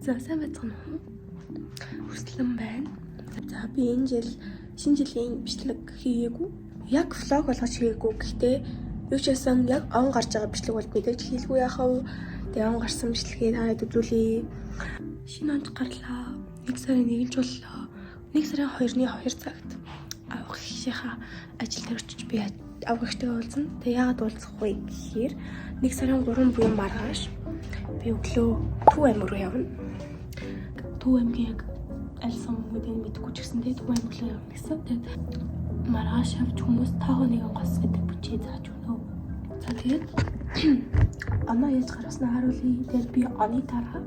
За сайн байцгаана уу? Хүслэн байна. За би энэ жил шинэ жилийн бичлэг хийгээгүй. Яг влог болгож хийгээгүй. Гэхдээ юу ч байсан яг он гарч байгаа бичлэг бол мэдээж хийлгүй яхав. Тэгээ он гарсан бичлэгээ танад үзүүлье. Шинэ онд гарлаа. 1 сарын 1-нд боллоо. 1 сарын 2-ны 2 цагт авах ихийнхаа ажил дээр очиж би авах ихтэй уулзсан. Тэгээ яагаад уулзах вэ гэхээр 1 сарын 3 буюу маргааш би өглөө Төв аймаг руу явна. Төв аймгийн яг аль сум мэдэн мэдгүй ч гэсэн тэгээ Төв аймаг руу явна гэсэн. Тэгээд маргааш авч хүмүүс таахаа нэгэн гос гэдэг бүчээ зааж өгнө. За тэгээд оноо яаж гаргаснаа харуулъя. Тэгээд би оны дараа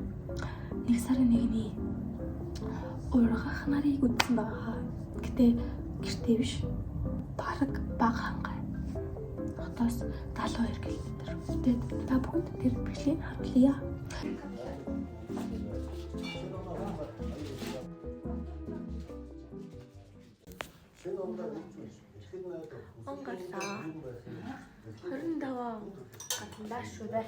1 сарын 1-ний ургах нарыг үзсэн байгаа. Гэтэ гэртээ биш. Бараг баг хангай. Хотоос 72 км. Тэгээд та бүхэнд тэр бичлэгийг харуулъя. Он гарлаа. 25 гатандаа шүү дээ.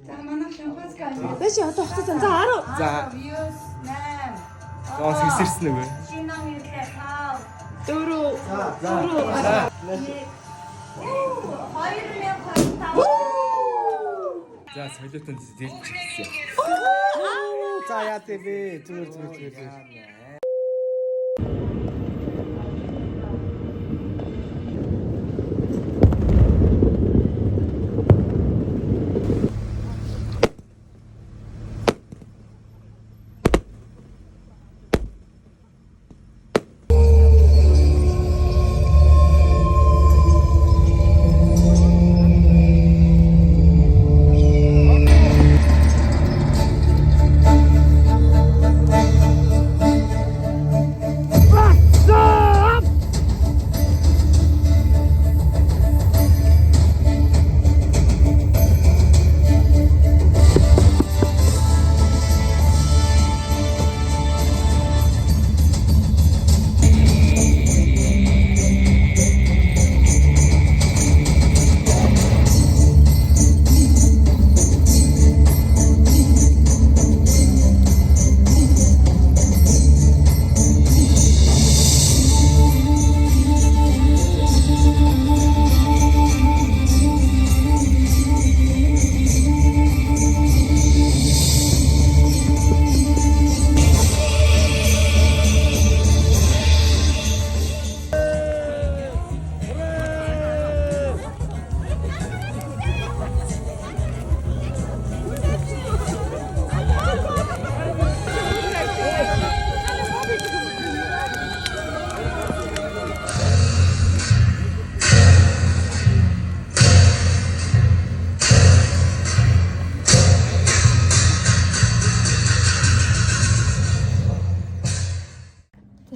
За манай шампанс гал. Бэж одоо хугацаа за 10. За. 8. Зоос ихсэрсэн үгүй. Шинэ үеэ тав. 4. За. 2025. За, солиотон зээлж хэлсэн. За, яа тэвэ. Зүгээр.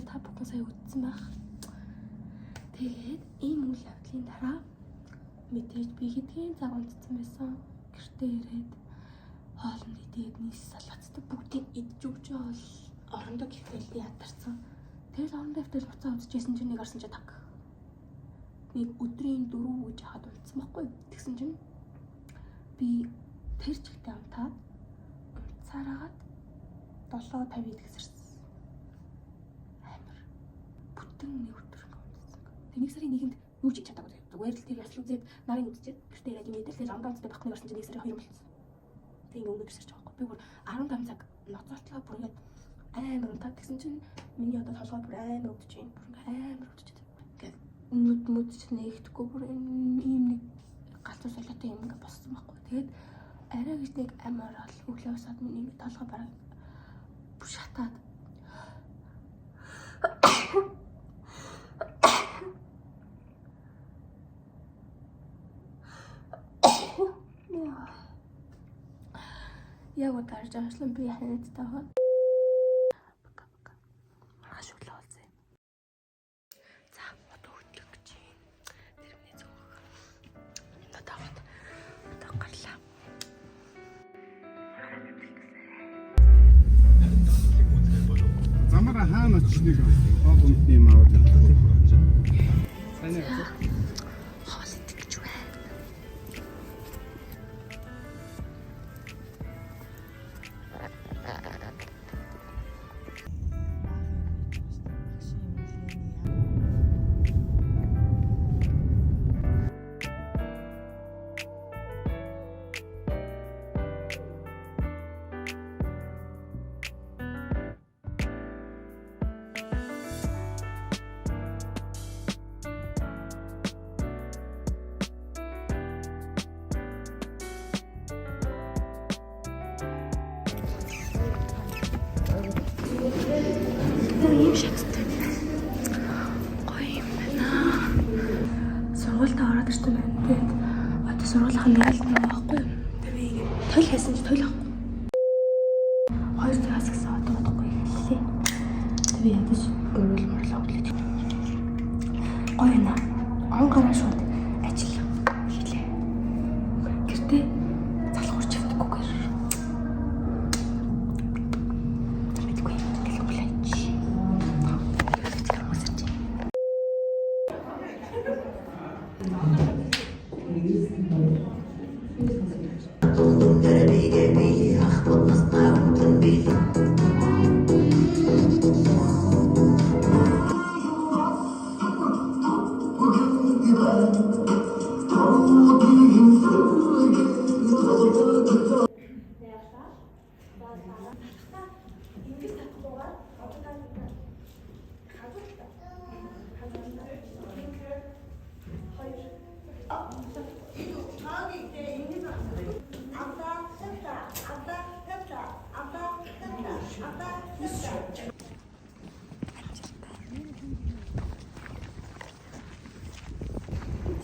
Та бүхэн сая үзсэн байх. Тэгээд ийм үйл явдлын дараа мэдээж би хэдийн цаг унтсан байсан. Гэртээ ирээд хоолнд идээд нийс салгацтай бүгдийг идж өгч бол орондоо гихтэлтэй ядарсан. Тэгээд орондоо хөвтөл буцаа үзчихсэн чинь нэг орсон чи таг. Нэг өдрийн 4 гэж хаад унтсан байхгүй. Тэгсэн чинь би тэр чигтээ унтаад унтсараад 7:50-д гэсэрсэн. Бүтэн нэг өдөр унтсан. Тэг 1 сарын 1-нд юу ч хийж чадаагүй. Зүгээр л тэр ясл үзээд нарийн үзчихэд гэртээ ирээд юм идэлээс амдаа үзтээ багтны гарсан чинь 1 сарын 2 болсон. Тэг ингэ өнөө гисэрч байгаа байхгүй. Би бүр 15 цаг ноцоотлоо бүр ингэ амар унтаад тэгсэн чинь миний одоо толгой бүр амар өвдөж байна. Бүр ингэ амар өвдөж байна. Ингээд нүд ч нэгдэхгүй бүр ийм нэг галзуу солиотой юм ингэ боссон байхгүй. Тэгээд арай гэж нэг амар ол өглөө усаад миний толгой бараг бүр шатаад яг ударж ажиллан би ханадтай хаа. Маш өглөө олзээ. За одоо хөтлөх гэж байна. Тэрмний зөвхөн. Энэ даваад одоо гарлаа. Замара хаана очсныг хоол ундны юм аваад явдаг. Сайн яа. Хоол идэх гэж байна. ийм шаттай. Гоё юм байна. Сургуультай ороод ирсэн байна. Тэгээд одоо сургуулийнхаа нэрэлт нэг байхгүй юу? Тэгээд ингэ тойл хайсан чи тойл авахгүй. 2 цагаас гэсэн одоо бодохгүй хэллээ. Тэгээд ядаж өөрөөл морлоо гэлээ. Гоё байна. Он гараа шууд ажил хийлээ. Гэртээ залхуурч явдаггүй.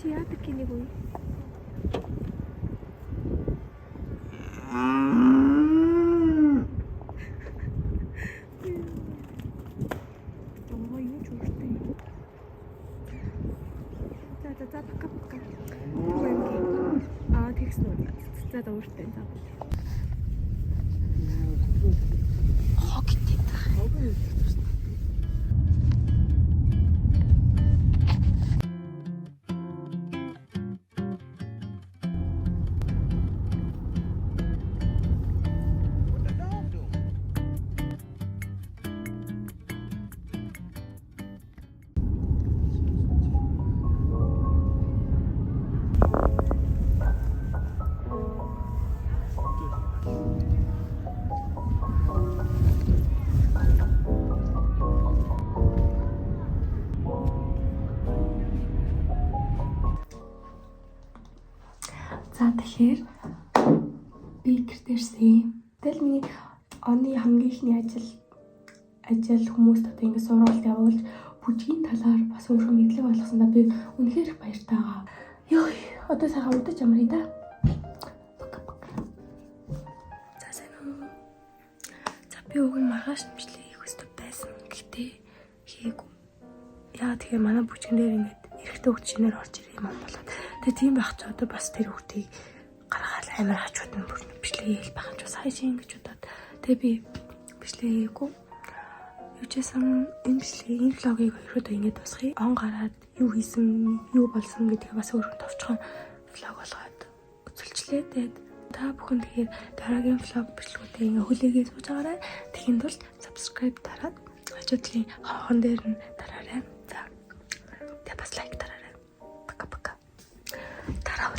Яадаг гинэг үү? Томоо юу ч үгүй. За пока. Тэгс нүү. За ууртай за. Хог гэдэг. За тэгэхээр би гэртээ ирсэн. Тэгэл миний оны хамгийн ихний ажил хүмүүст одоо ингэ сургалт явуулж бүжгийн талаар бас өөрөө мэдлэг болгосондоо би үнэхээр их баяртай байгаа. Йоо, одоо сайхан удаж амрая да. За сайн уу. За би уг нь маргааш бичлэг хийх хэрэгтэй байсан. Гэхдээ хийгээгүй. Яа тэгэхээр манай бүжгэн дээр ингэ эрэгтэй хөгт шинээр орж ирэх юм болоод тэгээ тийм байх ч одоо бас тэр хүүхдийг гаргаад амар хачууд нь бүр бичлэг хийх байх ч бас хайшин гэж бодоод тэгээ би бичлэг хийгээгүй. Юучээсэн энэ бичлэгийг энэ влогийг ерөөдөө ингэж дуусгая. Он гараад юу хийсэн, юу болсон гэдгийг бас өөрөө товчхон влог болгоод үзүүлчлээ. Тэгээд та бүхэн тэгэхээр дараагийн влог бичлэгүүдээ ингэ хүлээгээ сууж байгаарай. Тэхийн тулд subscribe дараад хажуудлын хонхон дээр нь дараарай. За. Тэгээд бас лайк дараарай. Пока. Дараа